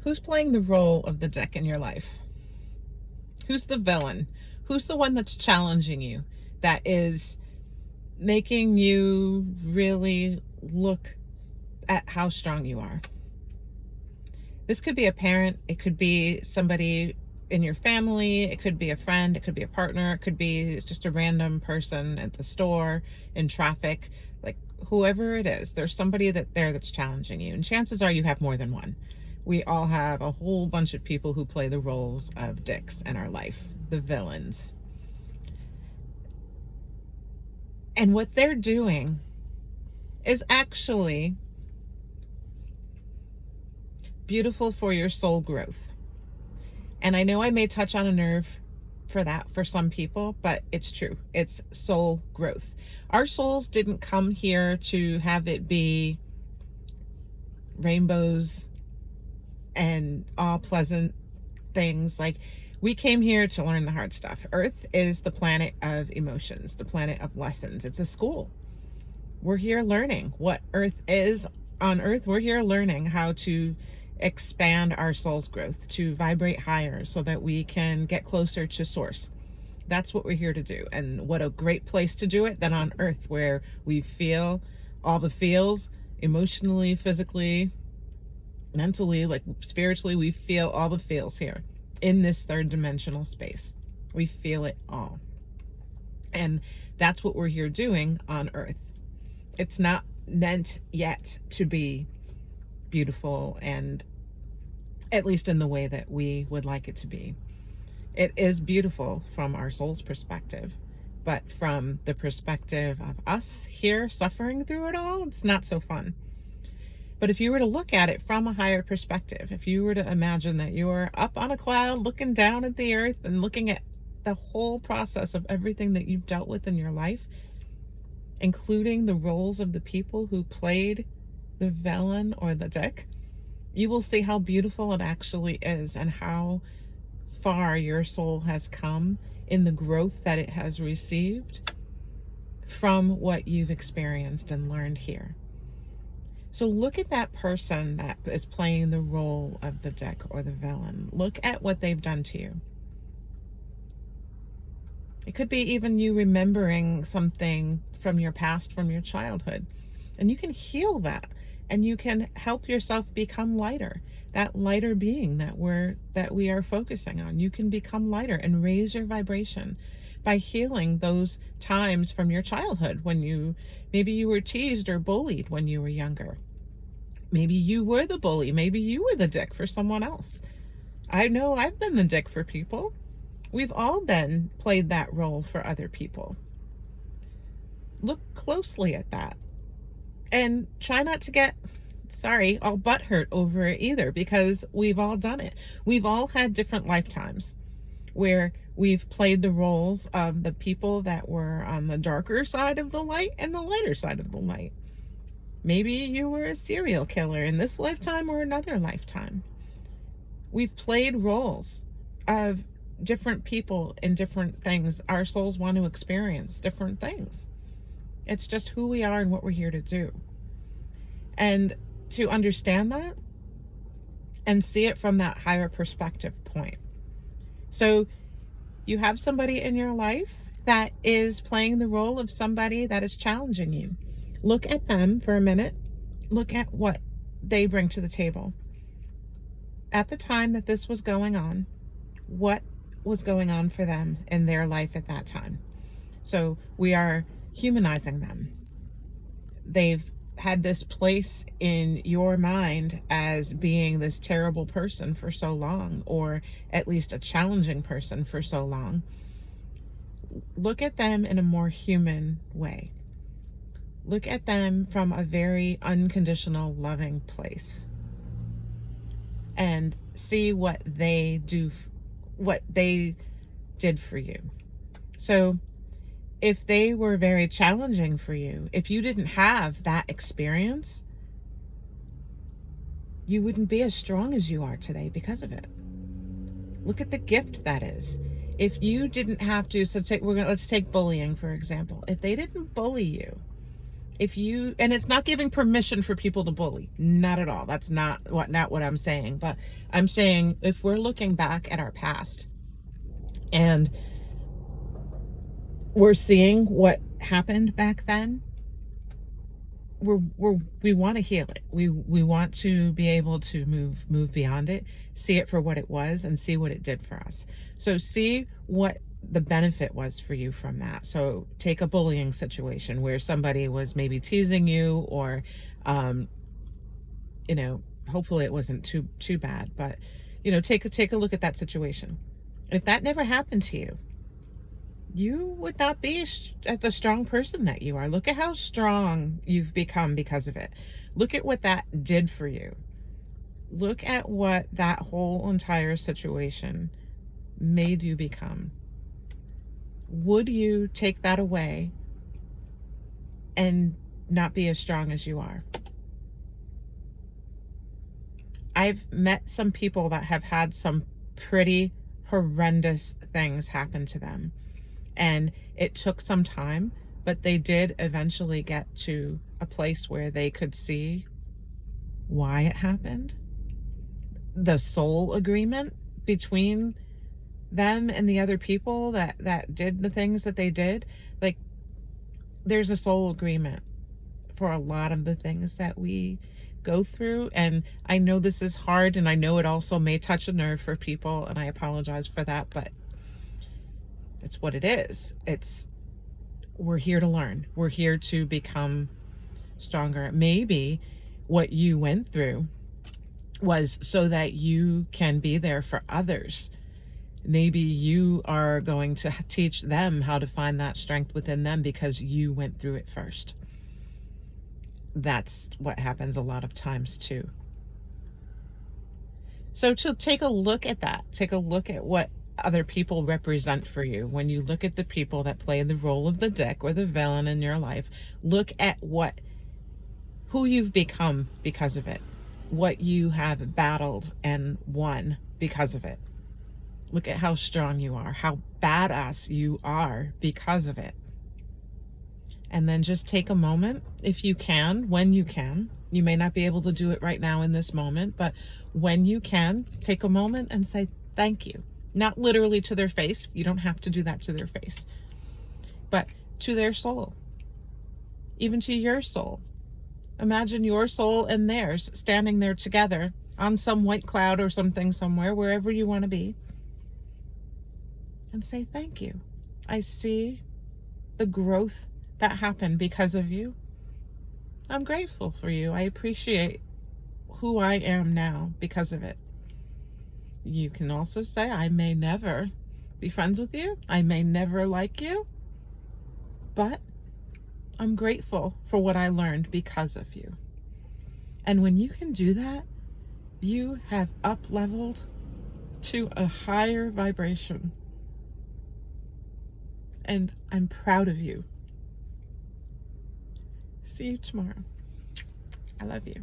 Who's playing the role of the dick in your life? Who's the villain? Who's the one that's challenging you, that is making you really look at how strong you are? This could be a parent, it could be somebody in your family, it could be a friend, it could be a partner, it could be just a random person at the store, in traffic, like whoever it is, there's somebody that's challenging you. And chances are you have more than one. We all have a whole bunch of people who play the roles of dicks in our life, the villains. And what they're doing is actually beautiful for your soul growth. And I know I may touch on a nerve for that for some people, but it's true. It's soul growth. Our souls didn't come here to have it be rainbows and all pleasant things. Like, we came here to learn the hard stuff. Earth is the planet of emotions, the planet of lessons. It's a school. We're here learning what Earth is. On Earth, we're here learning how to expand our soul's growth, to vibrate higher so that we can get closer to source. That's what we're here to do. And what a great place to do it than on Earth, where we feel all the feels, emotionally, physically, mentally, like spiritually. We feel all the feels here in this third dimensional space. We feel it all. And that's what we're here doing on Earth. It's not meant yet to be beautiful, and at least in the way that we would like it to be. It is beautiful from our soul's perspective, but from the perspective of us here suffering through it all, it's not so fun. But if you were to look at it from a higher perspective, if you were to imagine that you're up on a cloud looking down at the earth and looking at the whole process of everything that you've dealt with in your life, including the roles of the people who played the villain or the dick, you will see how beautiful it actually is and how far your soul has come in the growth that it has received from what you've experienced and learned here. So look at that person that is playing the role of the dick or the villain. Look at what they've done to you. It could be even you remembering something from your past, from your childhood. And you can heal that, and you can help yourself become lighter. That lighter being that we are focusing on. You can become lighter and raise your vibration by healing those times from your childhood when maybe you were teased or bullied when you were younger. Maybe you were the bully. Maybe you were the dick for someone else. I know I've been the dick for people. We've all played that role for other people. Look closely at that. And try not to get, all butthurt over it either, because we've all done it. We've all had different lifetimes where we've played the roles of the people that were on the darker side of the light and the lighter side of the light. Maybe you were a serial killer in this lifetime or another lifetime. We've played roles of different people in different things. Our souls want to experience different things. It's just who we are and what we're here to do. And to understand that and see it from that higher perspective point. So you have somebody in your life that is playing the role of somebody that is challenging you. Look at them for a minute. Look at what they bring to the table. At the time that this was going on, what was going on for them in their life at that time? So we are humanizing them. They've had this place in your mind as being this terrible person for so long, or at least a challenging person for so long. Look at them in a more human way. Look at them from a very unconditional, loving place, and see what they did for you. So if they were very challenging for you, if you didn't have that experience, you wouldn't be as strong as you are today because of it. Look at the gift that is. If you didn't have to, let's take bullying for example. If they didn't bully you, If you, and it's not giving permission for people to bully, not at all. That's not what I'm saying. But I'm saying, if we're looking back at our past and we're seeing what happened back then, we want to heal it. We want to be able to move beyond it, see it for what it was, and see what it did for us. So see what the benefit was for you from that. So take a bullying situation where somebody was maybe teasing you, or you know, hopefully it wasn't too bad, but you know, take a look at that situation. If that never happened to you, you would not be the strong person that you are. Look at how strong you've become because of it. Look at what that did for you. Look at what that whole entire situation made you become. Would you take that away and not be as strong as you are? I've met some people that have had some pretty horrendous things happen to them. And it took some time, but they did eventually get to a place where they could see why it happened. The soul agreement between them and the other people that did the things that they did. Like, there's a soul agreement for a lot of the things that we go through. And I know this is hard, and I know it also may touch a nerve for people, and I apologize for that, but it's what it is. We're here to learn. We're here to become stronger. Maybe what you went through was so that you can be there for others. Maybe you are going to teach them how to find that strength within them because you went through it first. That's what happens a lot of times too. So to take a look at that, take a look at what other people represent for you. When you look at the people that play the role of the dick or the villain in your life, look at who you've become because of it, what you have battled and won because of it. Look at how strong you are, how badass you are because of it. And then just take a moment, if you can, when you can. You may not be able to do it right now in this moment, but when you can, take a moment and say thank you. Not literally to their face. You don't have to do that to their face. But to their soul. Even to your soul. Imagine your soul and theirs standing there together on some white cloud or something somewhere, wherever you want to be. And say thank you. I see the growth that happened because of you. I'm grateful for you. I appreciate who I am now because of it. You can also say, I may never be friends with you. I may never like you. But I'm grateful for what I learned because of you. And when you can do that, you have up-leveled to a higher vibration. And I'm proud of you. See you tomorrow. I love you.